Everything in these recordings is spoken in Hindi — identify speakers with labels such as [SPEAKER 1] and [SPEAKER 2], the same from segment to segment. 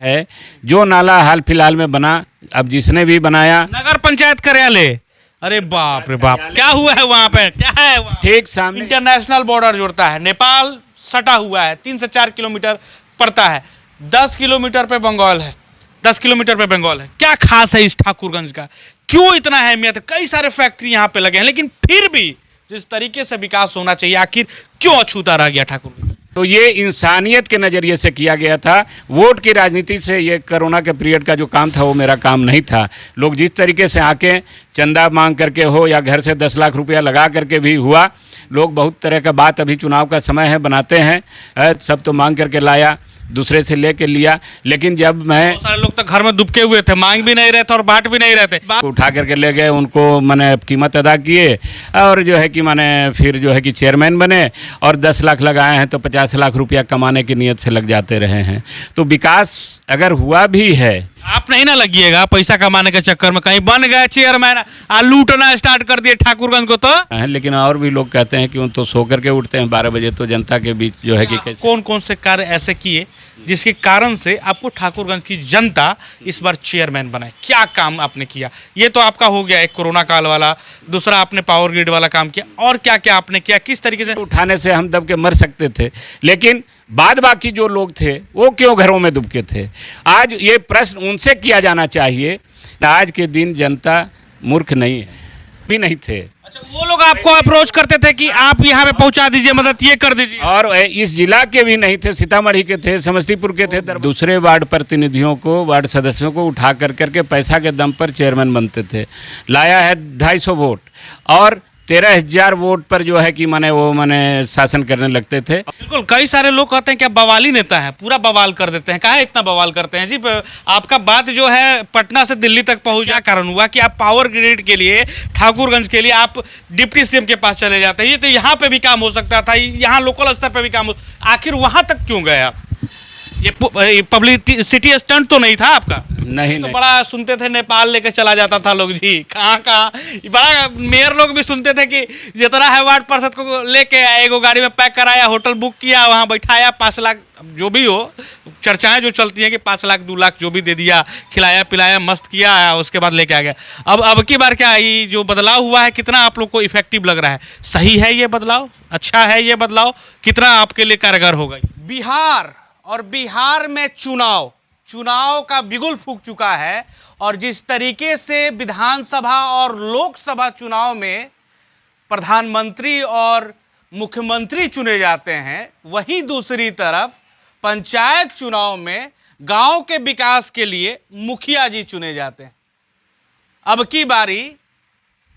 [SPEAKER 1] है जो नाला हाल फिलहाल में बना, अब जिसने भी बनाया
[SPEAKER 2] नगर पंचायत कार्यालय, अरे बाप रे बाप, क्या हुआ है वहाँ पे, क्या है वहाँ?
[SPEAKER 1] ठीक सामने
[SPEAKER 2] इंटरनेशनल बॉर्डर जोड़ता है, नेपाल सटा हुआ है, 3 से 4 किलोमीटर पड़ता है, 10 किलोमीटर पे बंगाल है, 10 किलोमीटर पे बंगाल है। क्या खास है इस ठाकुरगंज का, क्यों इतना अहमियत है? कई सारे फैक्ट्री यहाँ पे लगे हैं, लेकिन फिर भी जिस तरीके से विकास होना चाहिए, आखिर क्यों अछूता रह गया ठाकुरगंज?
[SPEAKER 1] तो ये इंसानियत के नज़रिए से किया गया था। वोट की राजनीति से ये कोरोना के पीरियड का जो काम था वो मेरा काम नहीं था। लोग जिस तरीके से आके चंदा मांग करके हो या घर से 10 लाख रुपया लगा करके भी हुआ, लोग बहुत तरह का बात, अभी चुनाव का समय है, बनाते हैं, सब तो मांग करके लाया, दूसरे से लेके लिया। लेकिन जब मैं
[SPEAKER 2] बहुत सारे लोग तो घर में दुबके हुए थे, मांग भी नहीं रहे थे और बांट भी नहीं रहे थे,
[SPEAKER 1] उठा करके ले गए, उनको मैंने कीमत अदा किए और जो है कि मैंने फिर जो है कि चेयरमैन बने और 10 लाख लगाए हैं तो 50 लाख रुपया कमाने की नीयत से लग जाते रहे हैं। तो विकास अगर हुआ भी है,
[SPEAKER 2] आप नहीं ना लगिएगा पैसा कमाने के चक्कर में, कहीं बन गए चेयरमैन आ लूटना स्टार्ट कर दिए ठाकुरगंज को तो।
[SPEAKER 1] लेकिन और भी लोग कहते हैं कि उन तो सो करके उठते हैं 12 बजे, तो जनता के बीच जो है कि कैसे
[SPEAKER 2] कौन कौन से कार्य ऐसे किए जिसके कारण से आपको ठाकुरगंज की जनता इस बार चेयरमैन बनाए? क्या काम आपने किया? ये तो आपका हो गया एक कोरोना काल वाला, दूसरा आपने पावर ग्रिड वाला काम किया, और क्या क्या आपने किया, किस तरीके से?
[SPEAKER 1] उठाने से हम दब के मर सकते थे, लेकिन बाद बाकी जो लोग थे वो क्यों घरों में दुबके थे? आज ये प्रश्न उनसे किया जाना चाहिए। आज के दिन जनता मूर्ख नहीं है, भी नहीं थे।
[SPEAKER 2] अच्छा, वो लोग आपको अप्रोच करते थे कि आप यहाँ पे पहुँचा दीजिए, मदद ये कर दीजिए?
[SPEAKER 1] और इस जिला के भी नहीं थे, सीतामढ़ी के थे, समस्तीपुर के थे, दूसरे वार्ड प्रतिनिधियों को, वार्ड सदस्यों को उठा कर करके पैसा के दम पर चेयरमैन बनते थे। लाया है 250 वोट और 13,000 वोट पर जो है कि माने शासन करने लगते थे।
[SPEAKER 2] बिल्कुल, कई सारे लोग कहते हैं कि आप बवाली नेता हैं, पूरा बवाल कर देते हैं। काहे इतना बवाल करते हैं जी? आपका बात जो है पटना से दिल्ली तक पहुंच, क्या कारण हुआ कि आप पावर ग्रिड के लिए, ठाकुरगंज के लिए आप डिप्टी सीएम के पास चले जाते हैं? ये तो यहाँ पे भी काम हो सकता था, यहाँ लोकल स्तर पर भी काम हो, आखिर वहाँ तक क्यों गए आप? ये पब्लिसिटी स्टंट तो नहीं था आपका?
[SPEAKER 1] नहीं,
[SPEAKER 2] तो बड़ा सुनते थे नेपाल लेके चला जाता था लोग जी, कहाँ कहाँ। बड़ा मेयर लोग भी सुनते थे कि जितना है वार्ड पार्षद को लेके एगो गाड़ी में पैक कराया, होटल बुक किया, वहाँ बैठाया, 5 लाख जो भी हो, चर्चाएं जो चलती हैं कि 5 लाख 2 लाख जो भी दे दिया, खिलाया पिलाया, मस्त किया, उसके बाद लेके आ गया। अब की बार क्या ये जो बदलाव हुआ है, कितना आप लोग को इफेक्टिव लग रहा है? सही है ये बदलाव? अच्छा है ये बदलाव? कितना आपके लिए कारगर होगा? बिहार और बिहार में चुनाव का बिगुल फूंक चुका है, और जिस तरीके से विधानसभा और लोकसभा चुनाव में प्रधानमंत्री और मुख्यमंत्री चुने जाते हैं, वहीं दूसरी तरफ पंचायत चुनाव में गांव के विकास के लिए मुखिया जी चुने जाते हैं। अब की बारी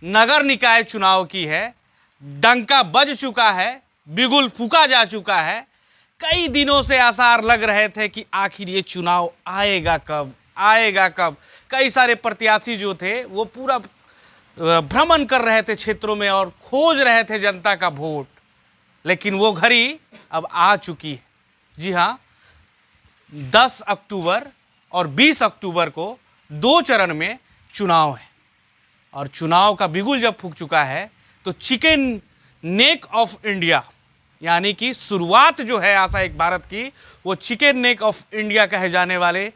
[SPEAKER 2] नगर निकाय चुनाव की है, डंका बज चुका है, बिगुल फूंका जा चुका है। कई दिनों से आसार लग रहे थे कि आखिर ये चुनाव आएगा कब, आएगा कब। कई सारे प्रत्याशी जो थे वो पूरा भ्रमण कर रहे थे क्षेत्रों में और खोज रहे थे जनता का वोट, लेकिन वो घड़ी अब आ चुकी है। जी हाँ, 10 अक्टूबर और 20 अक्टूबर को 2 चरण में चुनाव है, और चुनाव का बिगुल जब फूंक चुका है तो चिकन नेक ऑफ इंडिया, यानी कि शुरुआत जो है आशा एक भारत की, वो चिकन नेक ऑफ इंडिया कहे जाने वाले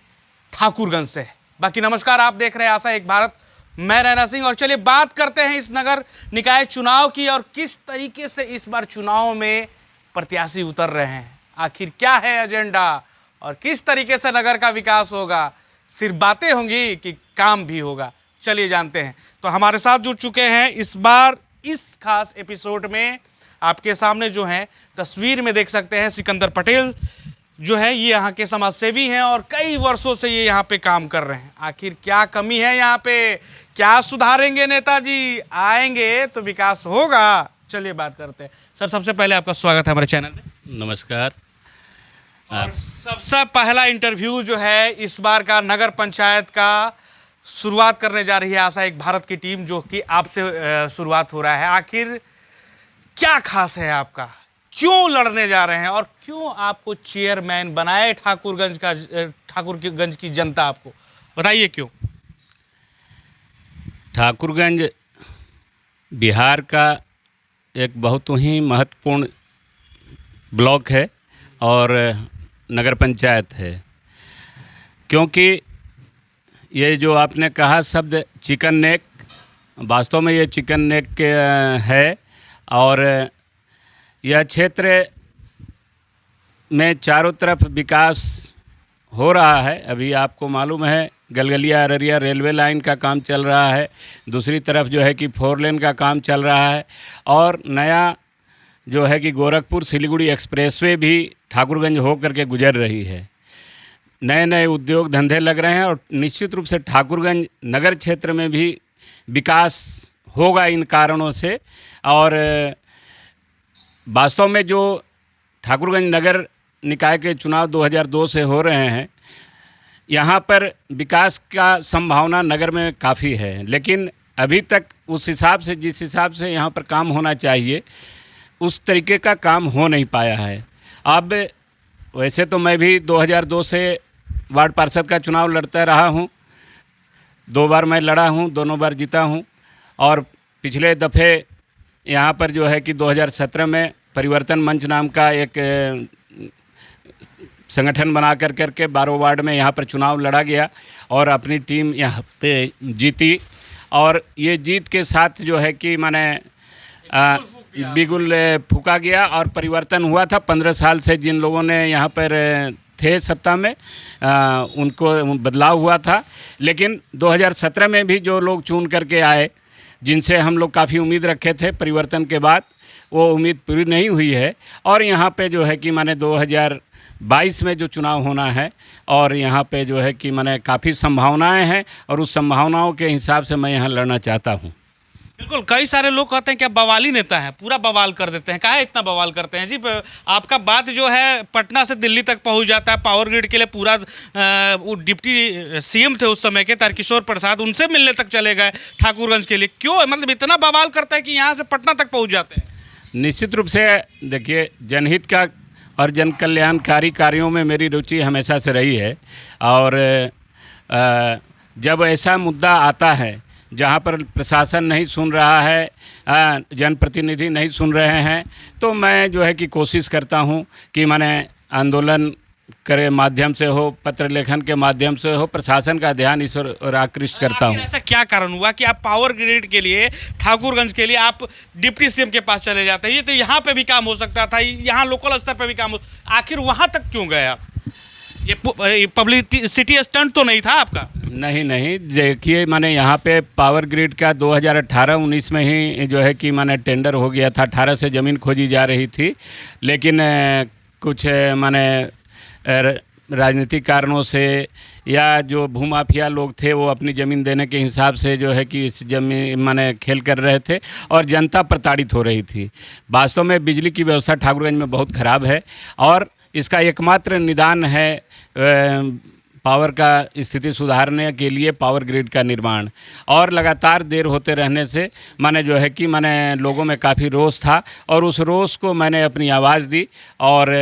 [SPEAKER 2] ठाकुरगंज से है। बाकी नमस्कार, आप देख रहे हैं आशा एक भारत, मैं रैना सिंह, और चलिए बात करते हैं इस नगर निकाय चुनाव की, और किस तरीके से इस बार चुनाव में प्रत्याशी उतर रहे हैं, आखिर क्या है एजेंडा, और किस तरीके से नगर का विकास होगा। सिर्फ बातें होंगी कि काम भी होगा? चलिए जानते हैं। तो हमारे साथ जुड़ चुके हैं इस बार इस खास एपिसोड में, आपके सामने जो है तस्वीर में देख सकते हैं, सिकंदर पटेल जो है ये यहाँ के समाजसेवी हैं और कई वर्षों से ये यहाँ पे काम कर रहे हैं। आखिर क्या कमी है यहाँ पे, क्या सुधारेंगे नेताजी? आएंगे तो विकास होगा। चलिए बात करते हैं। सर, सबसे पहले आपका स्वागत है हमारे चैनल में।
[SPEAKER 1] नमस्कार।
[SPEAKER 2] और सबसे पहला इंटरव्यू जो है इस बार का नगर पंचायत का शुरुआत करने जा रही है आशा एक भारत की टीम, जो कि आपसे शुरुआत हो रहा है। आखिर क्या खास है आपका, क्यों लड़ने जा रहे हैं, और क्यों आपको चेयरमैन बनाए ठाकुरगंज की जनता? आपको बताइए क्यों।
[SPEAKER 1] ठाकुरगंज बिहार का एक बहुत ही महत्वपूर्ण ब्लॉक है और नगर पंचायत है। क्योंकि ये जो आपने कहा शब्द चिकन नेक, वास्तव में ये चिकन नेक है। और यह क्षेत्र में चारों तरफ विकास हो रहा है। अभी आपको मालूम है गलगलिया अररिया रेलवे लाइन का काम चल रहा है, दूसरी तरफ जो है कि 4 लेन का काम चल रहा है, और नया जो है कि गोरखपुर सिलीगुड़ी एक्सप्रेसवे भी ठाकुरगंज हो करके गुजर रही है। नए नए उद्योग धंधे लग रहे हैं और निश्चित रूप से ठाकुरगंज नगर क्षेत्र में भी विकास होगा इन कारणों से। और वास्तव में जो ठाकुरगंज नगर निकाय के चुनाव 2002 से हो रहे हैं, यहाँ पर विकास का संभावना नगर में काफ़ी है, लेकिन अभी तक उस हिसाब से, जिस हिसाब से यहाँ पर काम होना चाहिए, उस तरीके का काम हो नहीं पाया है। अब वैसे तो मैं भी 2002 से वार्ड पार्षद का चुनाव लड़ता रहा हूँ, 2 बार मैं लड़ा हूँ, दोनों बार जीता हूँ। और पिछले दफ़े यहाँ पर जो है कि 2017 में परिवर्तन मंच नाम का एक संगठन बना करके 12 वार्ड में यहाँ पर चुनाव लड़ा गया और अपनी टीम यहाँ पे जीती। और ये जीत के साथ जो है कि माने बिगुल फूका गया और परिवर्तन हुआ था। 15 साल से जिन लोगों ने यहाँ पर थे सत्ता में, उनको बदलाव हुआ था। लेकिन 2017 में भी जो लोग चुन करके आए, जिनसे हम लोग काफ़ी उम्मीद रखे थे परिवर्तन के बाद, वो उम्मीद पूरी नहीं हुई है। और यहाँ पे जो है कि माने 2022 में जो चुनाव होना है, और यहाँ पे जो है कि माने काफ़ी संभावनाएं हैं, और उस संभावनाओं के हिसाब से मैं यहाँ लड़ना चाहता हूँ।
[SPEAKER 2] बिल्कुल, कई सारे लोग कहते हैं कि आप बवाली नेता हैं, पूरा बवाल कर देते हैं। काहे इतना बवाल करते हैं जी? आपका बात जो है पटना से दिल्ली तक पहुंच जाता है। पावर ग्रिड के लिए पूरा वो डिप्टी सीएम थे उस समय के तारकिशोर प्रसाद, उनसे मिलने तक चले गए ठाकुरगंज के लिए। क्यों मतलब इतना बवाल करता है कि यहाँ से पटना तक पहुँच जाते हैं?
[SPEAKER 1] निश्चित रूप से देखिए, जनहित का और जन कल्याणकारी कार्यों में मेरी रुचि हमेशा से रही है। और जब ऐसा मुद्दा आता है जहाँ पर प्रशासन नहीं सुन रहा है, जनप्रतिनिधि नहीं सुन रहे हैं, तो मैं जो है कि कोशिश करता हूँ कि मैंने आंदोलन के माध्यम से हो, पत्र लेखन के माध्यम से हो, प्रशासन का ध्यान इस ओर आकृष्ट करता हूँ।
[SPEAKER 2] ऐसा क्या कारण हुआ कि आप पावर ग्रिड के लिए, ठाकुरगंज के लिए आप डिप्टी सीएम के पास चले जाते हैं? ये तो यहाँ पे भी काम हो सकता था, यहाँ लोकल स्तर पे भी काम हो, आखिर वहाँ तक क्यों गए आप? ये पब्लिसिटी स्टंट तो नहीं था आपका? नहीं, देखिए मैंने यहाँ पे पावर ग्रिड का 2018-19 में ही जो है कि मैंने टेंडर हो गया था। 18 से ज़मीन खोजी जा रही थी, लेकिन कुछ माने राजनीतिक कारणों से या जो भूमाफिया लोग थे वो अपनी ज़मीन देने के हिसाब से जो है कि इस ज़मीन माने खेल कर रहे थे और जनता प्रताड़ित हो रही थी। वास्तव में बिजली की व्यवस्था ठाकुरगंज में बहुत ख़राब है, और इसका एकमात्र निदान है पावर का स्थिति सुधारने के लिए पावर ग्रिड का निर्माण। और लगातार देर होते रहने से माने जो है कि माने लोगों में काफ़ी रोष था, और उस रोष को मैंने अपनी आवाज़ दी और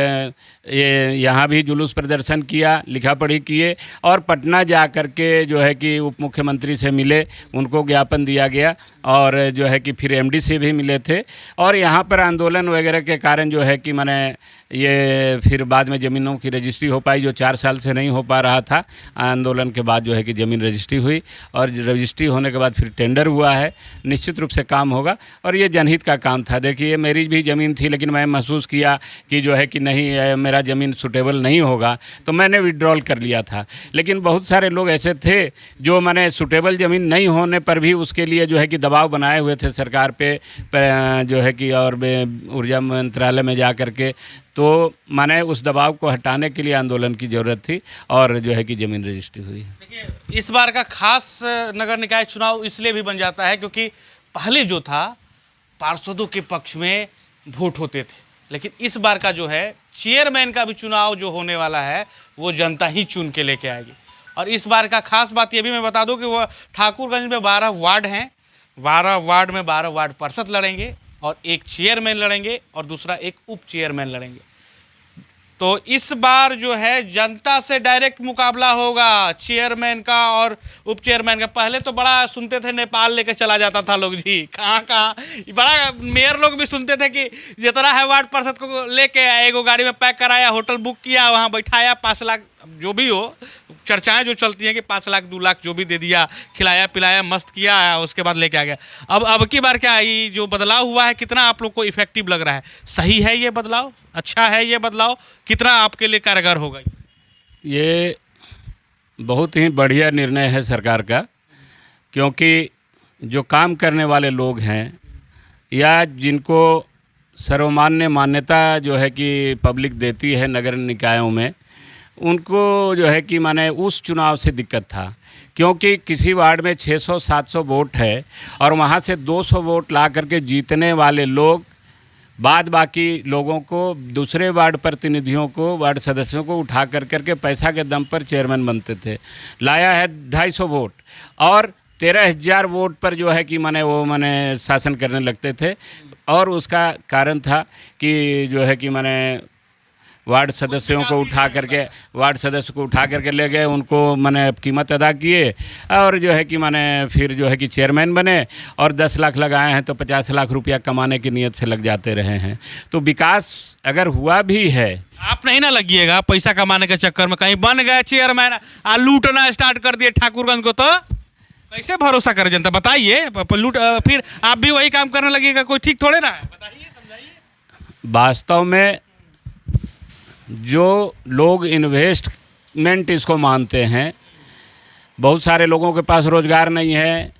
[SPEAKER 2] ये यहाँ भी जुलूस प्रदर्शन किया, लिखा पढ़ी किए, और पटना जा कर के जो है कि उप मुख्यमंत्री से मिले, उनको ज्ञापन दिया गया, और जो है कि फिर एमडी से भी मिले थे। और यहाँ पर आंदोलन वगैरह के कारण जो है कि मैंने ये फिर बाद में ज़मीनों की रजिस्ट्री हो पाई, जो 4 साल से नहीं हो पा रहा था। आंदोलन के बाद जो है कि ज़मीन रजिस्ट्री हुई, और रजिस्ट्री होने के बाद फिर टेंडर हुआ है। निश्चित रूप से काम होगा, और ये जनहित का काम था। देखिए मेरी भी ज़मीन थी, लेकिन मैं महसूस किया कि जो है कि नहीं, मेरा ज़मीन सुटेबल नहीं होगा, तो मैंने विड्रॉल कर लिया था। लेकिन बहुत सारे लोग ऐसे थे जो मैंने सुटेबल ज़मीन नहीं होने पर भी उसके लिए जो है कि दबाव बनाए हुए थे सरकार पे जो है कि, और ऊर्जा मंत्रालय में जा कर के, तो माने उस दबाव को हटाने के लिए आंदोलन की ज़रूरत थी, और जो है कि ज़मीन रजिस्ट्री हुई। देखिए, इस बार का खास नगर निकाय चुनाव इसलिए भी बन जाता है क्योंकि पहले जो था पार्षदों के पक्ष में वोट होते थे, लेकिन इस बार का जो है चेयरमैन का भी चुनाव जो होने वाला है वो जनता ही चुन के लेके आएगी। और इस बार का खास बात ये भी मैं बता दूं कि वो ठाकुरगंज में 12 वार्ड हैं, 12 वार्ड में 12 वार्ड पार्षद लड़ेंगे, और एक चेयरमैन लड़ेंगे और दूसरा एक उप चेयरमैन लड़ेंगे। तो इस बार जो है जनता से डायरेक्ट मुकाबला होगा चेयरमैन का और उप चेयरमैन का। पहले तो बड़ा सुनते थे नेपाल लेके चला जाता था लोग जी, कहाँ बड़ा मेयर लोग भी सुनते थे कि जितना है वार्ड पार्षद को लेके एगो गाड़ी में पैक कराया, होटल बुक किया, वहाँ बैठाया, 5 लाख अब जो भी हो, चर्चाएं जो चलती हैं कि 5 लाख 2 लाख जो भी दे दिया, खिलाया पिलाया मस्त किया, उसके बाद लेके आ गया। अब की बार क्या ये जो बदलाव हुआ है कितना आप लोग को इफेक्टिव लग रहा है? सही है ये बदलाव? अच्छा है ये बदलाव? कितना आपके लिए कारगर होगा?
[SPEAKER 1] ये बहुत ही बढ़िया निर्णय है सरकार का, क्योंकि जो काम करने वाले लोग हैं या जिनको सर्वमान्य मान्यता जो है कि पब्लिक देती है नगर निकायों में, उनको जो है कि माने उस चुनाव से दिक्कत था, क्योंकि किसी वार्ड में 600-700 वोट है और वहाँ से 200 वोट ला करके जीतने वाले लोग बाद बाकी लोगों को, दूसरे वार्ड प्रतिनिधियों को, वार्ड सदस्यों को उठा करके पैसा के दम पर चेयरमैन बनते थे। लाया है 250 वोट और 13,000 वोट पर जो है कि माने शासन करने लगते थे। और उसका कारण था कि जो है कि माने वार्ड सदस्यों को उठा करके ले गए, उनको माने कीमत अदा किए और जो है कि माने फिर जो है कि चेयरमैन बने और 10 लाख लगाए हैं तो 50 लाख रुपया कमाने की नीयत से लग जाते रहे हैं। तो विकास अगर हुआ भी है,
[SPEAKER 2] आप नहीं ना लगिएगा पैसा कमाने के चक्कर में, कहीं बन गए चेयरमैन आ लूटना स्टार्ट कर दिए ठाकुरगंज को, तो कैसे भरोसा करे जनता? बताइए, लूट फिर आप भी वही काम करने लगेगा, कोई ठीक थोड़े ना है। बताइए, समझाइए।
[SPEAKER 1] वास्तव में जो लोग इन्वेस्टमेंट इसको मानते हैं, बहुत सारे लोगों के पास रोज़गार नहीं है,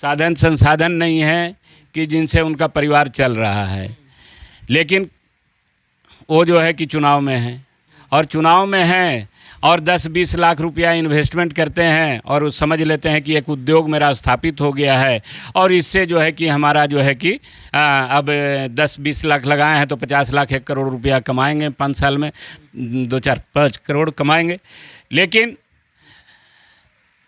[SPEAKER 1] साधन संसाधन नहीं है कि जिनसे उनका परिवार चल रहा है, लेकिन वो जो है कि चुनाव में है और चुनाव में है और 10-20 लाख रुपया इन्वेस्टमेंट करते हैं और समझ लेते हैं कि एक उद्योग मेरा स्थापित हो गया है और इससे जो है कि हमारा जो है कि अब 10-20 लाख लगाए हैं तो 50 लाख 1 करोड़ रुपया कमाएंगे 5 साल में, 2-4-5 करोड़ कमाएंगे। लेकिन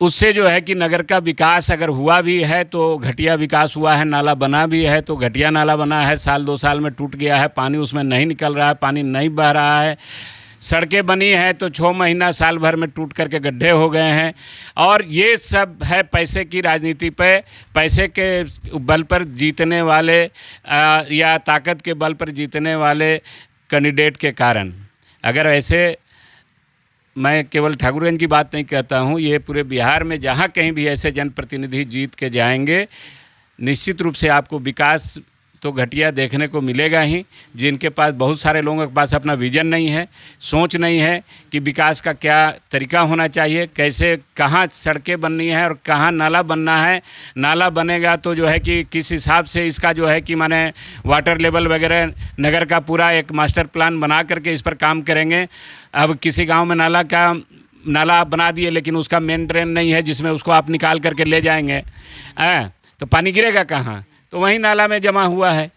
[SPEAKER 1] उससे जो है कि नगर का विकास अगर हुआ भी है तो घटिया विकास हुआ है, नाला बना भी है तो घटिया नाला बना है, 1-2 साल में टूट गया है, पानी उसमें नहीं निकल रहा है, पानी नहीं बह रहा है। सड़कें बनी हैं तो 6 महीना साल भर में टूट करके गड्ढे हो गए हैं। और ये सब है पैसे की राजनीति पे, पैसे के बल पर जीतने वाले या ताकत के बल पर जीतने वाले कैंडिडेट के कारण। अगर ऐसे, मैं केवल ठाकुरगंज की बात नहीं कहता हूँ, ये पूरे बिहार में जहाँ कहीं भी ऐसे जनप्रतिनिधि जीत के जाएंगे, निश्चित रूप से आपको विकास तो घटिया देखने को मिलेगा ही। जिनके पास, बहुत सारे लोगों के पास अपना विजन नहीं है, सोच नहीं है कि विकास का क्या तरीका होना चाहिए, कैसे कहाँ सड़कें बननी है और कहाँ नाला बनना है। नाला बनेगा तो जो है कि किस हिसाब से इसका जो है कि माने वाटर लेवल वगैरह नगर का पूरा एक मास्टर प्लान बना करके इस पर काम करेंगे। अब किसी गाँव में नाला आप बना दिए लेकिन उसका मेन ड्रेन नहीं है जिसमें उसको आप निकाल करके ले जाएंगे, तो पानी गिरेगा कहाँ? तो वहीं नाला में जमा हुआ है,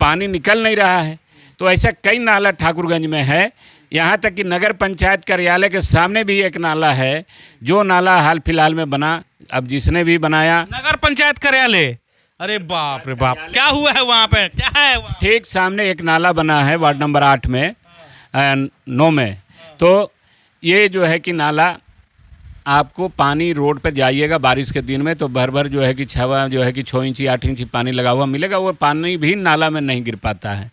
[SPEAKER 1] पानी निकल नहीं रहा है। तो ऐसा कई नाला ठाकुरगंज में है, यहाँ तक कि नगर पंचायत कार्यालय के सामने भी एक नाला है, जो नाला हाल फिलहाल में बना। अब जिसने भी बनाया,
[SPEAKER 2] नगर पंचायत कार्यालय, अरे बाप रे बाप, क्या हुआ है वहाँ पे? क्या है वहाँ?
[SPEAKER 1] ठीक सामने एक नाला बना है वार्ड नंबर 8 में 9 में। तो ये जो है कि नाला, आपको पानी रोड पर जाइएगा बारिश के दिन में तो भर जो है कि 6 इंची 8 इंची पानी लगा हुआ मिलेगा। वो पानी भी नाला में नहीं गिर पाता है,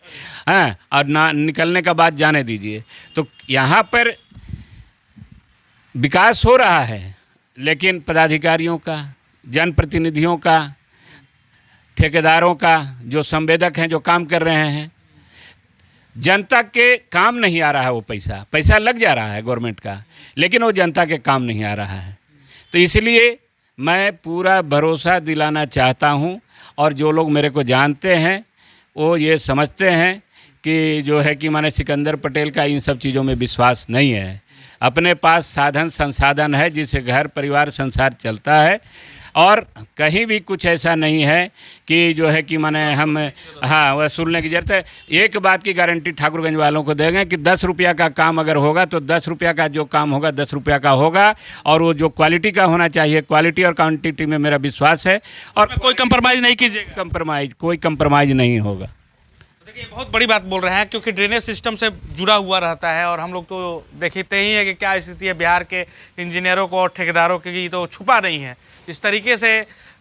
[SPEAKER 1] और ना निकलने का बात जाने दीजिए। तो यहाँ पर विकास हो रहा है, लेकिन पदाधिकारियों का, जनप्रतिनिधियों का, ठेकेदारों का, जो संवेदक हैं, जो काम कर रहे हैं, जनता के काम नहीं आ रहा है। वो पैसा लग जा रहा है गवर्नमेंट का, लेकिन वो जनता के काम नहीं आ रहा है। तो इसलिए मैं पूरा भरोसा दिलाना चाहता हूँ, और जो लोग मेरे को जानते हैं वो ये समझते हैं कि जो है कि माने सिकंदर पटेल का इन सब चीज़ों में विश्वास नहीं है। अपने पास साधन संसाधन है जिससे घर परिवार संसार चलता है, और कहीं भी कुछ ऐसा नहीं है कि जो है कि माने हम वसूलने की जरूरत है। एक बात की गारंटी ठाकुरगंज वालों को देंगे कि 10 रुपया का काम अगर होगा तो 10 रुपया का जो काम होगा 10 रुपया का होगा, और वो जो क्वालिटी का होना चाहिए, क्वालिटी और क्वांटिटी में मेरा विश्वास है। और
[SPEAKER 2] कोई कंप्रोमाइज़ नहीं कीजिएगा?
[SPEAKER 1] कोई कंप्रोमाइज़ नहीं होगा।
[SPEAKER 2] देखिए, बहुत बड़ी बात बोल रहे हैं, क्योंकि ड्रेनेज सिस्टम से जुड़ा हुआ रहता है, और हम लोग तो देखते ही हैं कि क्या स्थिति है बिहार के इंजीनियरों को और ठेकेदारों की, तो छुपा नहीं है। इस तरीके से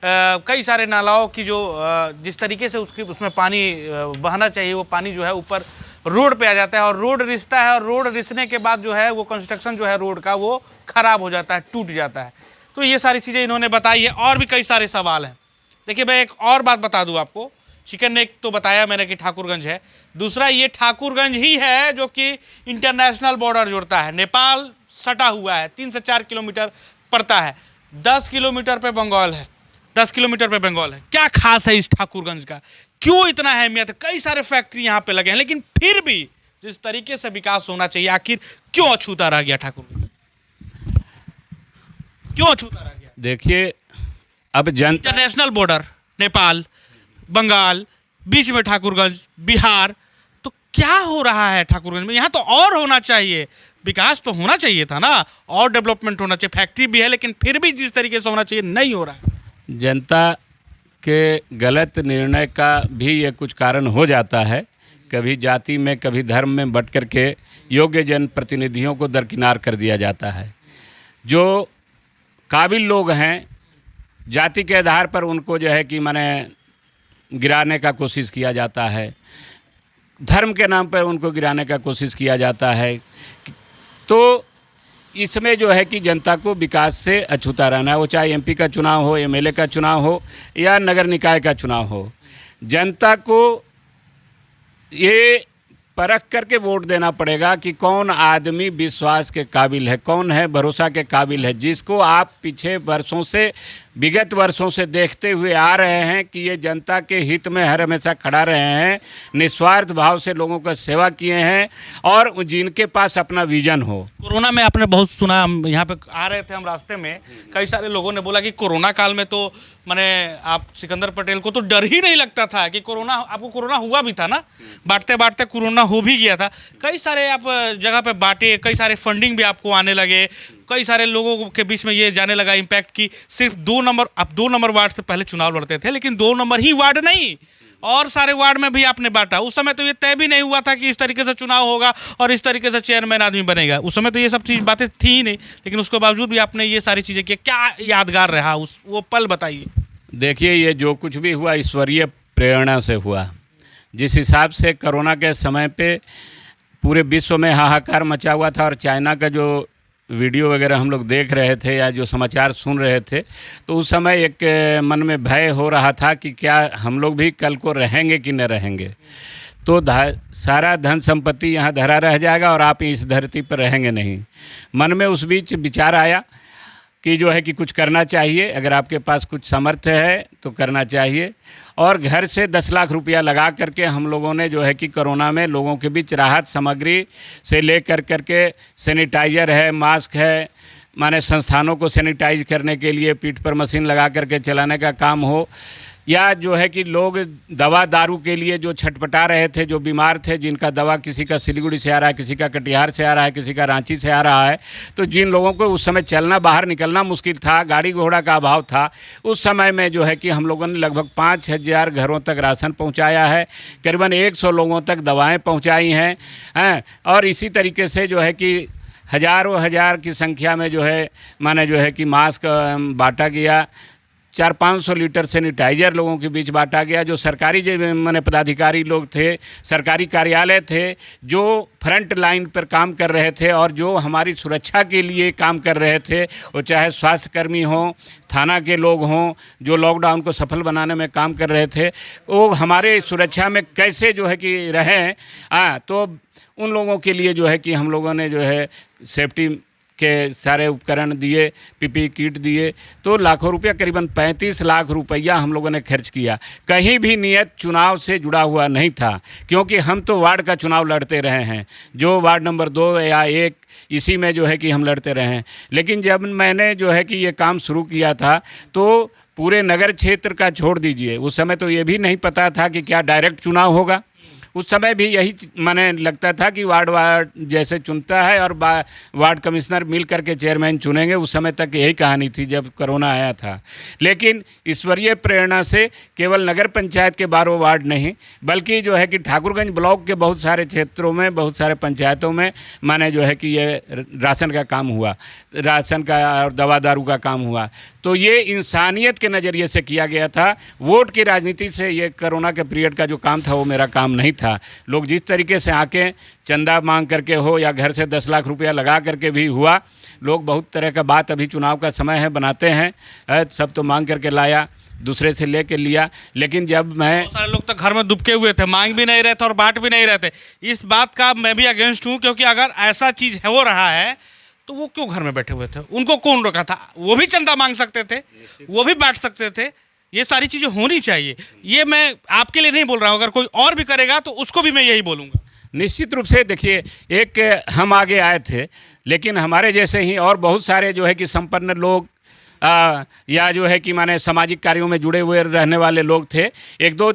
[SPEAKER 2] कई सारे नालाओं की जो जिस तरीके से उसमें पानी बहना चाहिए, वो पानी जो है ऊपर रोड पे आ जाता है और रोड रिसता है और रोड रिसने के बाद जो है वो कंस्ट्रक्शन जो है रोड का वो खराब हो जाता है, टूट जाता है। तो ये सारी चीज़ें इन्होंने बताई है और भी कई सारे सवाल हैं। देखिए मैं एक और बात बता दूं आपको, चिकन नेक तो बताया मैंने कि ठाकुरगंज है, दूसरा ये ठाकुरगंज ही है जो कि इंटरनेशनल बॉर्डर जोड़ता है, नेपाल सटा हुआ है, 3 से 4 किलोमीटर पड़ता है, 10 किलोमीटर पे बंगाल है, 10 किलोमीटर पे बंगाल है। क्या खास है इस ठाकुरगंज का, क्यों इतना अहमियत है? कई सारे फैक्ट्री यहाँ पे लगे हैं, लेकिन फिर भी जिस तरीके से विकास होना चाहिए आखिर क्यों अछूता रह गया ठाकुरगंज, क्यों अछूता रह गया?
[SPEAKER 1] देखिए अब
[SPEAKER 2] इंटरनेशनल बॉर्डर नेपाल बंगाल, बीच में ठाकुरगंज बिहार, तो क्या हो रहा है ठाकुरगंज में? यहाँ तो और होना चाहिए, विकास तो होना चाहिए था ना, और डेवलपमेंट होना चाहिए, फैक्ट्री भी है लेकिन फिर भी जिस तरीके से होना चाहिए नहीं हो रहा है।
[SPEAKER 1] जनता के गलत निर्णय का भी ये कुछ कारण हो जाता है, कभी जाति में कभी धर्म में बंट करके योग्य जनप्रतिनिधियों को दरकिनार कर दिया जाता है। जो काबिल लोग हैं जाति के आधार पर उनको जो है कि माने गिराने का कोशिश किया जाता है, धर्म के नाम पर उनको गिराने का कोशिश किया जाता है। तो इसमें जो है कि जनता को विकास से अछूता रहना है, वो चाहे एमपी का चुनाव हो, एमएलए का चुनाव हो या नगर निकाय का चुनाव हो। जनता को ये परख करके वोट देना पड़ेगा कि कौन आदमी विश्वास के काबिल है, कौन है भरोसा के काबिल है, जिसको आप पीछे वर्षों से विगत वर्षों से देखते हुए आ रहे हैं कि ये जनता के हित में हर हमेशा खड़ा रहे हैं, निस्वार्थ भाव से लोगों का सेवा किए हैं और जिनके पास अपना विजन हो।
[SPEAKER 2] कोरोना में आपने बहुत सुना, हम यहाँ पे आ रहे थे, हम रास्ते में कई सारे लोगों ने बोला कि कोरोना काल में तो माने आप सिकंदर पटेल को तो डर ही नहीं लगता था कि कोरोना, आपको कोरोना हुआ भी था ना, बांटते बांटते कोरोना हो भी गया था, कई सारे आप जगह पे बांटे, कई सारे फंडिंग भी आपको आने लगे, कई सारे लोगों के बीच में ये जाने लगा इम्पैक्ट की सिर्फ 2 नंबर, आप 2 नंबर वार्ड से पहले चुनाव लड़ते थे, लेकिन 2 नंबर ही वार्ड नहीं और सारे वार्ड में भी आपने बांटा। उस समय तो ये तय भी नहीं हुआ था कि इस तरीके से चुनाव होगा और इस तरीके से चेयरमैन आदमी बनेगा, उस समय तो ये सब चीज़ बातें थी ही नहीं, लेकिन उसके बावजूद भी आपने ये सारी चीज़ें की। क्या यादगार रहा उस वो पल, बताइए।
[SPEAKER 1] देखिए ये जो कुछ भी हुआ ईश्वरीय प्रेरणा से हुआ। जिस हिसाब से कोरोना के समय पे पूरे विश्व में हाहाकार मचा हुआ था और चाइना का जो वीडियो वगैरह हम लोग देख रहे थे या जो समाचार सुन रहे थे, तो उस समय एक मन में भय हो रहा था कि क्या हम लोग भी कल को रहेंगे कि न रहेंगे। तो सारा धन संपत्ति यहाँ धरा रह जाएगा और आप इस धरती पर रहेंगे नहीं। मन में उस बीच विचार आया कि जो है कि कुछ करना चाहिए, अगर आपके पास कुछ सामर्थ्य है तो करना चाहिए। और घर से 10 लाख रुपया लगा करके हम लोगों ने जो है कि कोरोना में लोगों के बीच राहत सामग्री से ले करके सैनिटाइज़र है, मास्क है, माने संस्थानों को सैनिटाइज करने के लिए पीठ पर मशीन लगा करके चलाने का काम हो, या जो है कि लोग दवा दारू के लिए जो छटपटा रहे थे, जो बीमार थे, जिनका दवा किसी का सिलीगुड़ी से आ रहा है, किसी का कटिहार से आ रहा है, किसी का रांची से आ रहा है, तो जिन लोगों को उस समय चलना बाहर निकलना मुश्किल था, गाड़ी घोड़ा का अभाव था, उस समय में जो है कि हम लोगों ने लगभग 5000 घरों तक राशन पहुंचाया है, करीबन 100 लोगों तक दवाएं पहुंचाई हैं और इसी तरीके से जो है कि हज़ारों हज़ार की संख्या में जो है माने जो है कि मास्क बांटा गया, 400-500 लीटर सैनिटाइज़र लोगों के बीच बांटा गया। जो सरकारी जो माने पदाधिकारी लोग थे, सरकारी कार्यालय थे, जो फ्रंट लाइन पर काम कर रहे थे और जो हमारी सुरक्षा के लिए काम कर रहे थे, वो चाहे स्वास्थ्यकर्मी हों, थाना के लोग हों, जो लॉकडाउन को सफल बनाने में काम कर रहे थे, वो हमारे सुरक्षा में कैसे जो है कि रहें। तो उन लोगों के लिए जो है कि हम लोगों ने जो है सेफ्टी के सारे उपकरण दिए, पीपी किट दिए, तो लाखों रुपया, करीबन 35 लाख रुपया हम लोगों ने खर्च किया। कहीं भी नियत चुनाव से जुड़ा हुआ नहीं था, क्योंकि हम तो वार्ड का चुनाव लड़ते रहे हैं, जो वार्ड नंबर 2 या 1 इसी में जो है कि हम लड़ते रहे हैं। लेकिन जब मैंने जो है कि ये काम शुरू किया था तो पूरे नगर क्षेत्र का छोड़ दीजिए, उस समय तो ये भी नहीं पता था कि क्या डायरेक्ट चुनाव होगा। उस समय भी यही माने लगता था कि वार्ड जैसे चुनता है और वार्ड कमिश्नर मिल करके चेयरमैन चुनेंगे, उस समय तक यही कहानी थी जब कोरोना आया था। लेकिन ईश्वरीय प्रेरणा से केवल नगर पंचायत के 12 वार्ड नहीं, बल्कि जो है कि ठाकुरगंज ब्लॉक के बहुत सारे क्षेत्रों में, बहुत सारे पंचायतों में माने जो है कि ये राशन का काम हुआ, राशन का और दवा दारू का काम हुआ। तो ये इंसानियत के नज़रिए से किया गया था। वोट की राजनीति से ये कोरोना के पीरियड का जो काम था वो मेरा काम नहीं था। लोग जिस तरीके से आके चंदा मांग करके हो या घर से 10 लाख रुपया लगा करके भी हुआ, लोग बहुत तरह का बात, अभी चुनाव का समय है, बनाते हैं, सब तो मांग करके लाया, दूसरे से लेके लिया। लेकिन जब मैं
[SPEAKER 2] बहुत सारे लोग तो घर में दुबके हुए थे, मांग भी नहीं रहे थे और बांट भी नहीं रहे थे। इस बात का मैं भी अगेंस्ट हूँ, क्योंकि अगर ऐसा चीज़ हो रहा है तो वो क्यों घर में बैठे हुए थे? उनको कौन रोका था? वो भी चंदा मांग सकते थे, वो भी बांट सकते थे। ये सारी चीज़ें होनी चाहिए। ये मैं आपके लिए नहीं बोल रहा हूँ, अगर कोई और भी करेगा तो उसको भी मैं यही बोलूँगा।
[SPEAKER 1] निश्चित रूप से देखिए, एक हम आगे आए थे, लेकिन हमारे जैसे ही और बहुत सारे जो है कि संपन्न लोग या जो है कि माने सामाजिक कार्यों में जुड़े हुए रहने वाले लोग थे। एक दो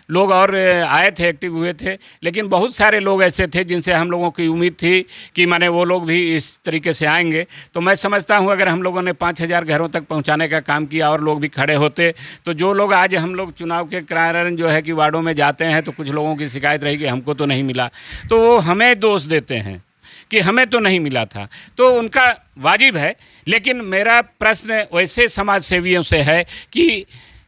[SPEAKER 1] लोग और आए थे, एक्टिव हुए थे, लेकिन बहुत सारे लोग ऐसे थे जिनसे हम लोगों की उम्मीद थी कि माने वो लोग भी इस तरीके से आएंगे। तो मैं समझता हूँ अगर हम लोगों ने 5,000 घरों तक पहुँचाने का काम किया और लोग भी खड़े होते, तो जो लोग आज हम लोग चुनाव के कारण जो है कि वार्डों में जाते हैं तो कुछ लोगों की शिकायत रही कि हमको तो नहीं मिला, तो वो हमें दोष देते हैं कि हमें तो नहीं मिला था। तो उनका वाजिब है, लेकिन मेरा प्रश्न वैसे समाज सेवियों से है कि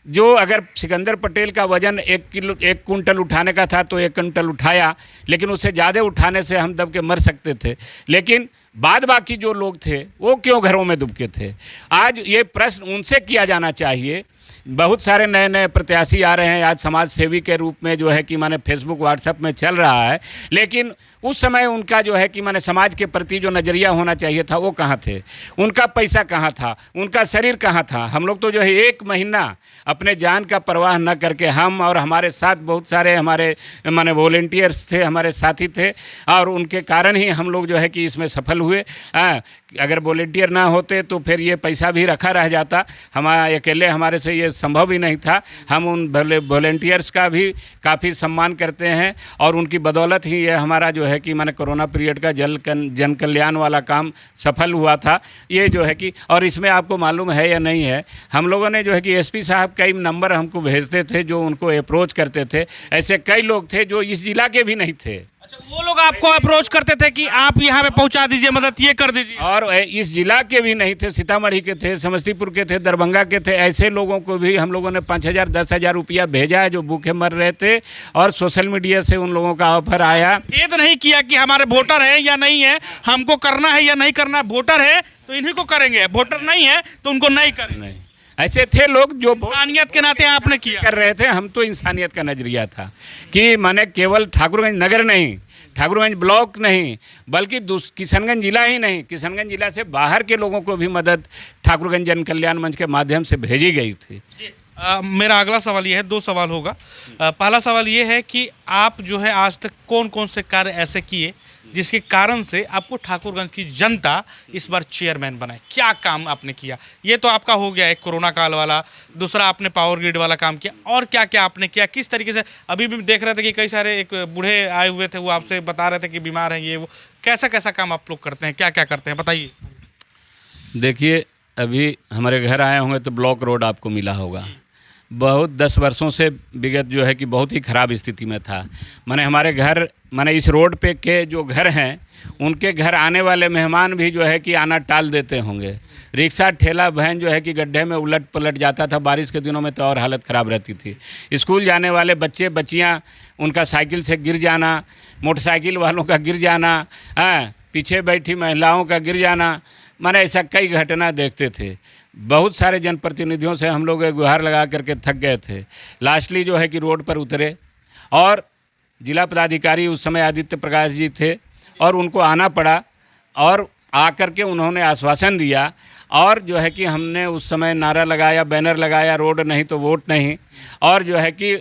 [SPEAKER 1] जो अगर सिकंदर पटेल का वजन 1 कुंटल उठाने का था तो 1 कुंटल उठाया, लेकिन उससे ज़्यादा उठाने से हम दब के मर सकते थे, लेकिन बाद बाकी जो लोग थे वो क्यों घरों में दुबके थे? आज ये प्रश्न उनसे किया जाना चाहिए। बहुत सारे नए नए प्रत्याशी आ रहे हैं आज समाज सेवी के रूप में, जो है कि माने फेसबुक व्हाट्सएप में चल रहा है, लेकिन उस समय उनका जो है कि माने समाज के प्रति जो नज़रिया होना चाहिए था वो कहाँ थे? उनका पैसा कहाँ था? उनका शरीर कहाँ था? हम लोग तो जो है 1 महीना अपने जान का परवाह न करके, हम और हमारे साथ बहुत सारे हमारे माने वॉलेंटियर्स थे, हमारे साथी थे, और उनके कारण ही हम लोग जो है कि इसमें सफल हुए। अगर वॉलेंटियर ना होते तो फिर ये पैसा भी रखा रह जाता। अकेले हमारे से ये संभव भी नहीं था। हम उन वॉलेंटियर्स का भी काफ़ी सम्मान करते हैं और उनकी बदौलत ही ये हमारा जो है कि माने कोरोना पीरियड का जन कल्याण वाला काम सफल हुआ था। ये जो है कि, और इसमें आपको मालूम है या नहीं है, हम लोगों ने जो है कि एसपी साहब कई नंबर हमको भेजते थे जो उनको अप्रोच करते थे। ऐसे कई लोग थे जो इस जिला के भी नहीं थे।
[SPEAKER 2] अच्छा, वो लोग आपको अप्रोच करते थे कि आप यहाँ पे पहुँचा दीजिए, मदद ये कर दीजिए?
[SPEAKER 1] और इस जिला के भी नहीं थे, सीतामढ़ी के थे, समस्तीपुर के थे, दरभंगा के थे। ऐसे लोगों को भी हम लोगों ने 5,000 10,000 रुपया भेजा है जो भूखे मर रहे थे, और सोशल मीडिया से उन लोगों का ऑफर आया।
[SPEAKER 2] ये तो नहीं किया कि हमारे वोटर है या नहीं है, हमको करना है या नहीं करना, वोटर है तो इन्हीं को करेंगे, वोटर नहीं है तो उनको नहीं करेंगे।
[SPEAKER 1] नहीं, ऐसे थे लोग जो
[SPEAKER 2] इंसानियत के नाते आपने किया
[SPEAKER 1] कर रहे थे। हम तो इंसानियत का नजरिया था कि माने केवल ठाकुरगंज नगर नहीं, ठाकुरगंज ब्लॉक नहीं, बल्कि किशनगंज जिला ही नहीं, किशनगंज जिला से बाहर के लोगों को भी मदद ठाकुरगंज जन कल्याण मंच के माध्यम से भेजी गई थी।
[SPEAKER 2] मेरा अगला सवाल ये है, 2 सवाल होगा। पहला सवाल ये है कि आप जो है आज तक कौन कौन से कार्य ऐसे किए जिसके कारण से आपको ठाकुरगंज की जनता इस बार चेयरमैन बनाए? क्या काम आपने किया? ये तो आपका हो गया एक कोरोना काल वाला, दूसरा आपने पावर ग्रिड वाला काम किया, और क्या क्या आपने किया? किस तरीके से? अभी भी देख रहे थे कि कई सारे एक बूढ़े आए हुए थे, वो आपसे बता रहे थे कि बीमार हैं, ये वो। कैसा कैसा काम आप लोग करते हैं, क्या क्या करते हैं, बताइए।
[SPEAKER 1] देखिए, अभी हमारे घर आए होंगे तो ब्लॉक रोड आपको मिला होगा। बहुत 10 वर्षों से विगत जो है कि बहुत ही ख़राब स्थिति में था। माने हमारे घर, माने इस रोड पे के जो घर हैं उनके घर आने वाले मेहमान भी जो है कि आना टाल देते होंगे। रिक्शा ठेला वैन जो है कि गड्ढे में उलट पलट जाता था। बारिश के दिनों में तो और हालत ख़राब रहती थी। स्कूल जाने वाले बच्चे बच्चियाँ, उनका साइकिल से गिर जाना, मोटरसाइकिल वालों का गिर जाना, पीछे बैठी महिलाओं का गिर जाना, माने ऐसा कई घटना देखते थे। बहुत सारे जनप्रतिनिधियों से हम लोग गुहार लगा करके थक गए थे। लास्टली जो है कि रोड पर उतरे, और जिला पदाधिकारी उस समय आदित्य प्रकाश जी थे, और उनको आना पड़ा, और आकर के उन्होंने आश्वासन दिया, और जो है कि हमने उस समय नारा लगाया, बैनर लगाया, रोड नहीं तो वोट नहीं। और जो है कि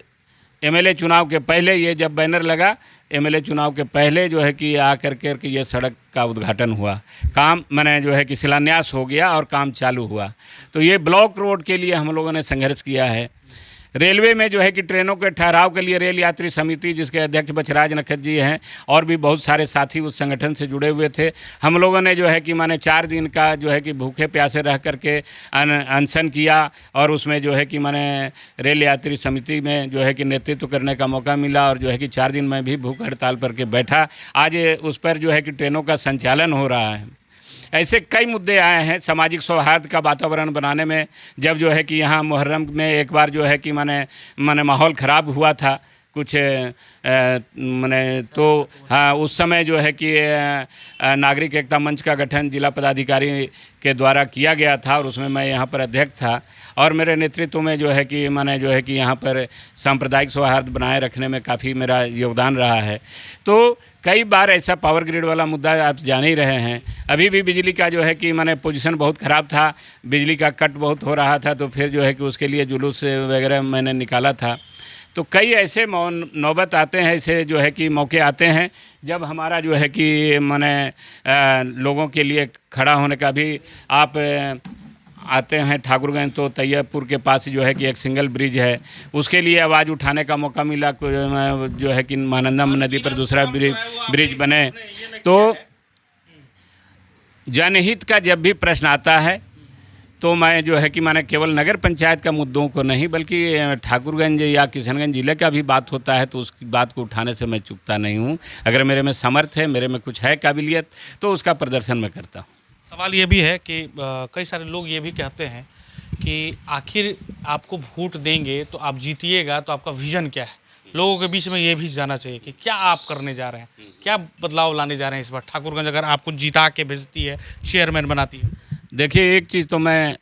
[SPEAKER 1] एमएलए चुनाव के पहले, ये जब बैनर लगा एमएलए चुनाव के पहले जो है कि आकर के ये सड़क का उद्घाटन हुआ, काम मैंने जो है कि शिलान्यास हो गया और काम चालू हुआ। तो ये ब्लॉक रोड के लिए हम लोगों ने संघर्ष किया है। रेलवे में जो है कि ट्रेनों के ठहराव के लिए रेल यात्री समिति, जिसके अध्यक्ष बछराज नखत जी हैं, और भी बहुत सारे साथी उस संगठन से जुड़े हुए थे। हम लोगों ने जो है कि माने 4 दिन का जो है कि भूखे प्यासे रह करके अनशन किया, और उसमें जो है कि माने रेल यात्री समिति में जो है कि नेतृत्व करने का मौका मिला, और जो है कि 4 दिन में भी भूख हड़ताल पर के बैठा। आज उस पर जो है कि ट्रेनों का संचालन हो रहा है। ऐसे कई मुद्दे आए हैं सामाजिक सौहार्द का वातावरण बनाने में। जब जो है कि यहाँ मुहर्रम में एक बार जो है कि माने माहौल ख़राब हुआ था कुछ माने, तो हाँ उस समय जो है कि नागरिक एकता मंच का गठन जिला पदाधिकारी के द्वारा किया गया था और उसमें मैं यहाँ पर अध्यक्ष था और मेरे नेतृत्व में जो है कि माने जो है कि यहाँ पर सांप्रदायिक सौहार्द बनाए रखने में काफ़ी मेरा योगदान रहा है। तो कई बार ऐसा पावर ग्रिड वाला मुद्दा आप जान ही रहे हैं। अभी भी बिजली का जो है कि माने पोजीशन बहुत ख़राब था, बिजली का कट बहुत हो रहा था, तो फिर जो है कि उसके लिए जुलूस वगैरह मैंने निकाला था। तो कई ऐसे नौबत आते हैं, ऐसे जो है कि मौके आते हैं जब हमारा जो है कि माने लोगों के लिए खड़ा होने का भी आप आते हैं। ठाकुरगंज तो तैयबपुर के पास जो है कि एक सिंगल ब्रिज है, उसके लिए आवाज़ उठाने का मौका मिला जो है कि महानंदा नदी पर दूसरा ब्रिज बने। तो जनहित का जब भी प्रश्न आता है तो मैं जो है कि माने केवल नगर पंचायत का मुद्दों को नहीं बल्कि ठाकुरगंज या किशनगंज ज़िले का भी बात होता है तो उसकी बात को उठाने से मैं चूकता नहीं हूँ। अगर मेरे में सामर्थ्य है, मेरे में कुछ है काबिलियत, तो उसका प्रदर्शन मैं करता हूँ।
[SPEAKER 2] सवाल ये भी है कि कई सारे लोग ये भी कहते हैं कि आखिर आपको वोट देंगे तो आप जीतिएगा तो आपका विज़न क्या है। लोगों के बीच में ये भी जाना चाहिए कि क्या आप करने जा रहे हैं, क्या बदलाव लाने जा रहे हैं इस बार ठाकुरगंज अगर आपको जिता के भेजती है, चेयरमैन बनाती है। देखिए,
[SPEAKER 1] एक चीज़ तो मैं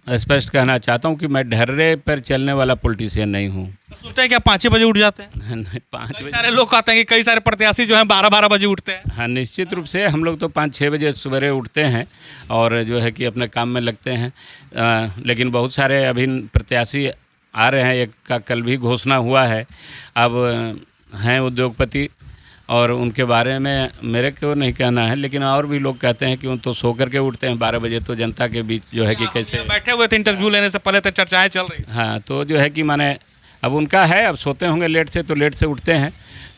[SPEAKER 1] स्पष्ट कहना चाहता हूँ कि मैं ढर्रे पर चलने वाला पॉलिटिशियन नहीं हूँ।
[SPEAKER 2] सोचते हैं कि आप 5 बजे उठ जाते हैं?
[SPEAKER 1] नहीं, 5 बजे।
[SPEAKER 2] सारे लोग कहते हैं कि कई सारे प्रत्याशी जो हैं 12-12 बजे उठते हैं।
[SPEAKER 1] हाँ, निश्चित रूप से हम लोग तो 5-6 बजे सवेरे उठते हैं और जो है कि अपने काम में लगते हैं। लेकिन बहुत सारे अभी प्रत्याशी आ रहे हैं, एक का कल भी घोषणा हुआ है। अब हैं उद्योगपति और उनके बारे में मेरे को नहीं कहना है, लेकिन और भी लोग कहते हैं कि उन तो सो करके उठते हैं 12 बजे। तो जनता के बीच जो है कि कैसे
[SPEAKER 2] बैठे हुए थे इंटरव्यू लेने से पहले, तो चर्चाएं चल रही।
[SPEAKER 1] हाँ, तो जो है कि माने अब उनका है, अब सोते होंगे लेट से तो लेट से उठते हैं।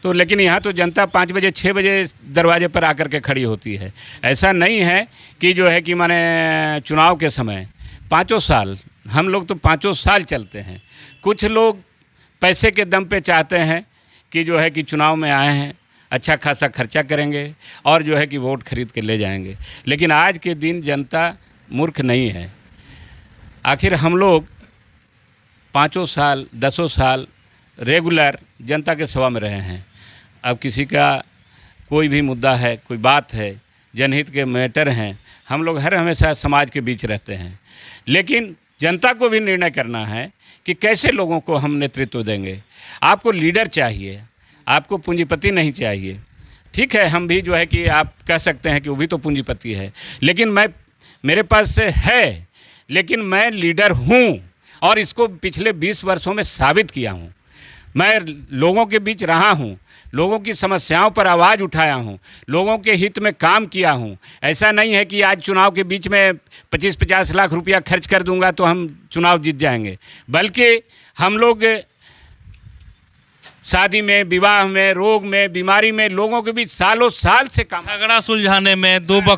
[SPEAKER 1] तो लेकिन यहाँ तो जनता 5 बजे 6 बजे दरवाजे पर आकर के खड़ी होती है। ऐसा नहीं है कि जो है कि माने चुनाव के समय 5 साल, हम लोग तो 5 साल चलते हैं। कुछ लोग पैसे के दम पे चाहते हैं कि जो है कि चुनाव में आए हैं, अच्छा खासा खर्चा करेंगे और जो है कि वोट खरीद के ले जाएंगे। लेकिन आज के दिन जनता मूर्ख नहीं है। आखिर हम लोग 5 साल 10 साल रेगुलर जनता के सेवा में रहे हैं। अब किसी का कोई भी मुद्दा है, कोई बात है, जनहित के मैटर हैं, हम लोग हर हमेशा समाज के बीच रहते हैं। लेकिन जनता को भी निर्णय करना है कि कैसे लोगों को हम नेतृत्व देंगे। आपको लीडर चाहिए, आपको पूंजीपति नहीं चाहिए। ठीक है, हम भी जो है कि आप कह सकते हैं कि वो भी तो पूंजीपति है, लेकिन मेरे पास से है, लेकिन मैं लीडर हूँ और इसको पिछले 20 वर्षों में साबित किया हूँ। मैं लोगों के बीच रहा हूँ, लोगों की समस्याओं पर आवाज़ उठाया हूँ, लोगों के हित में काम किया हूँ। ऐसा नहीं है कि आज चुनाव के बीच में 25-50 लाख रुपया खर्च कर दूंगा तो हम चुनाव जीत जाएंगे, बल्कि हम लोग शादी में, विवाह में, रोग में, बीमारी में लोगों के बीच सालों साल से काम,
[SPEAKER 2] झगड़ा सुलझाने में दोनों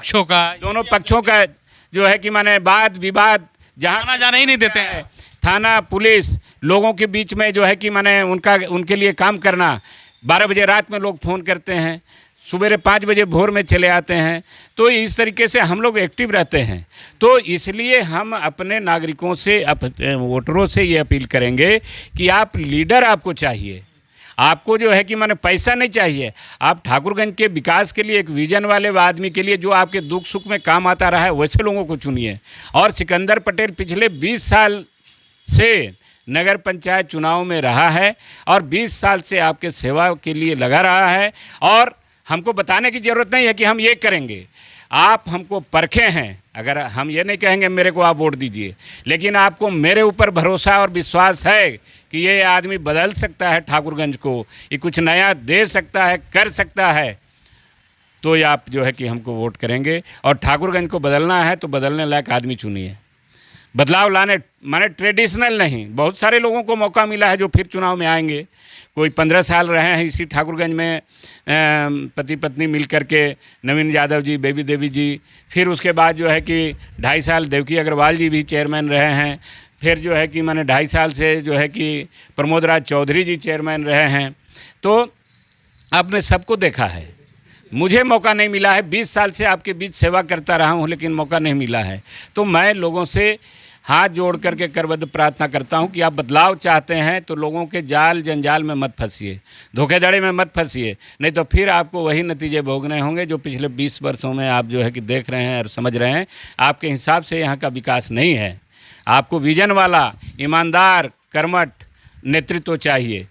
[SPEAKER 2] पक्षों का
[SPEAKER 1] जो है कि माने वाद विवाद
[SPEAKER 2] जहाँ जाने ही नहीं देते हैं।
[SPEAKER 1] थाना पुलिस लोगों के बीच में जो है कि माने उनके लिए काम करना। 12 बजे रात में लोग फ़ोन करते हैं, सुबह 5 बजे भोर में चले आते हैं। तो इस तरीके से हम लोग एक्टिव रहते हैं। तो इसलिए हम अपने नागरिकों से, वोटरों से ये अपील करेंगे कि आप लीडर आपको चाहिए। आपको जो है कि माने पैसा नहीं चाहिए। आप ठाकुरगंज के विकास के लिए एक विजन वाले आदमी के लिए जो आपके दुख सुख में काम आता रहा है वैसे लोगों को चुनिए। और सिकंदर पटेल पिछले 20 साल से नगर पंचायत चुनाव में रहा है और 20 साल से आपके सेवा के लिए लगा रहा है। और हमको बताने की ज़रूरत नहीं है कि हम ये करेंगे। आप हमको परखे हैं। अगर हम ये नहीं कहेंगे मेरे को आप वोट दीजिए, लेकिन आपको मेरे ऊपर भरोसा और विश्वास है कि ये आदमी बदल सकता है ठाकुरगंज को, ये कुछ नया दे सकता है, कर सकता है, तो ये आप जो है कि हमको वोट करेंगे। और ठाकुरगंज को बदलना है तो बदलने लायक आदमी चुनिए। बदलाव लाने माने ट्रेडिशनल नहीं। बहुत सारे लोगों को मौका मिला है जो फिर चुनाव में आएंगे। कोई 15 साल रहे हैं इसी ठाकुरगंज में, पति पत्नी मिल कर के, नवीन यादव जी, बेबी देवी जी। फिर उसके बाद जो है कि 2.5 साल देवकी अग्रवाल जी भी चेयरमैन रहे हैं। फिर जो है कि मैंने 2.5 साल से जो है कि प्रमोद राज चौधरी जी चेयरमैन रहे हैं। तो आपने सबको देखा है। मुझे मौका नहीं मिला है। 20 साल से आपके बीच सेवा करता रहा हूँ, लेकिन मौका नहीं मिला है। तो मैं लोगों से हाथ जोड़ करके करबद्ध प्रार्थना करता हूँ कि आप बदलाव चाहते हैं तो लोगों के जाल जंजाल में मत फंसिए, धोखेधड़ी में मत फंसिए, नहीं तो फिर आपको वही नतीजे भोगने होंगे जो पिछले 20 वर्षों में आप जो है कि देख रहे हैं और समझ रहे हैं। आपके हिसाब से यहाँ का विकास नहीं है। आपको विजन वाला, ईमानदार, कर्मठ नेतृत्व चाहिए।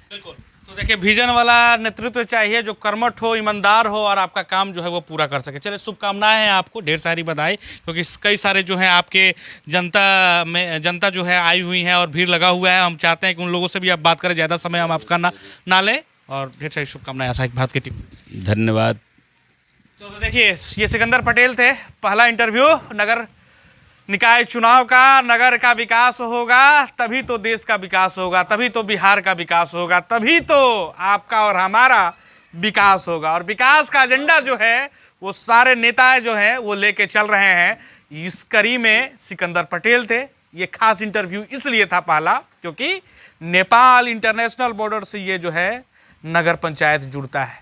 [SPEAKER 2] बिल्कुल। तो देखिए, विजन वाला नेतृत्व चाहिए जो कर्मठ हो, ईमानदार हो और आपका काम जो है वो पूरा कर सके। चलिए, शुभकामनाएं हैं आपको, ढेर सारी बधाई, क्योंकि कई सारे जो हैं आपके जनता जो है आई हुई है और भीड़ लगा हुआ है। हम चाहते हैं कि उन लोगों से भी आप बात करें, ज़्यादा समय हम आपका ना लें, और ढेर सारी शुभकामनाएं आशाएं भारत की टीम।
[SPEAKER 1] धन्यवाद।
[SPEAKER 2] तो देखिए, ये सिकंदर पटेल थे। पहला इंटरव्यू नगर निकाय चुनाव का। नगर का विकास होगा तभी तो देश का विकास होगा, तभी तो बिहार का विकास होगा, तभी तो आपका और हमारा विकास होगा। और विकास का एजेंडा जो है वो सारे नेता जो हैं वो लेके चल रहे हैं। इस कड़ी में सिकंदर पटेल थे। ये खास इंटरव्यू इसलिए था पहला, क्योंकि नेपाल इंटरनेशनल बॉर्डर से ये जो है नगर पंचायत जुड़ता है।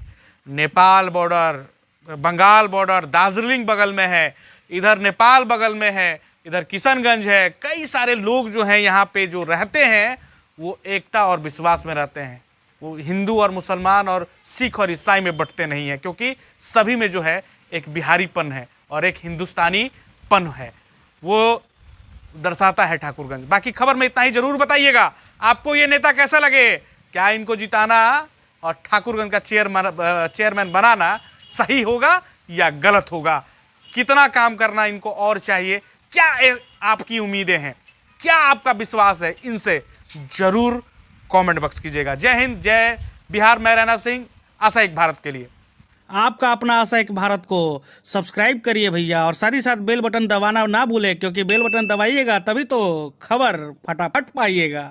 [SPEAKER 2] नेपाल बॉर्डर, बंगाल बॉर्डर, दार्जिलिंग बगल में है, इधर नेपाल बगल में है, इधर किशनगंज है। कई सारे लोग जो हैं यहाँ पे जो रहते हैं वो एकता और विश्वास में रहते हैं। वो हिंदू और मुसलमान और सिख और ईसाई में बंटते नहीं हैं, क्योंकि सभी में जो है एक बिहारीपन है और एक हिंदुस्तानीपन है, वो दर्शाता है ठाकुरगंज। बाकी खबर में इतना ही, जरूर बताइएगा आपको ये नेता कैसा लगे, क्या इनको जिताना और ठाकुरगंज का चेयरमैन बनाना सही होगा या गलत होगा, कितना काम करना इनको और चाहिए, क्या आपकी उम्मीदें हैं, क्या आपका विश्वास है, इनसे जरूर कमेंट बॉक्स कीजिएगा। जय हिंद, जय बिहार। मैं रैना सिंह, आशा एक भारत के लिए।
[SPEAKER 3] आपका अपना आशा एक भारत को सब्सक्राइब करिए भैया, और साथ ही साथ बेल बटन दबाना ना भूलें, क्योंकि बेल बटन दबाइएगा तभी तो खबर फटाफट पाइएगा।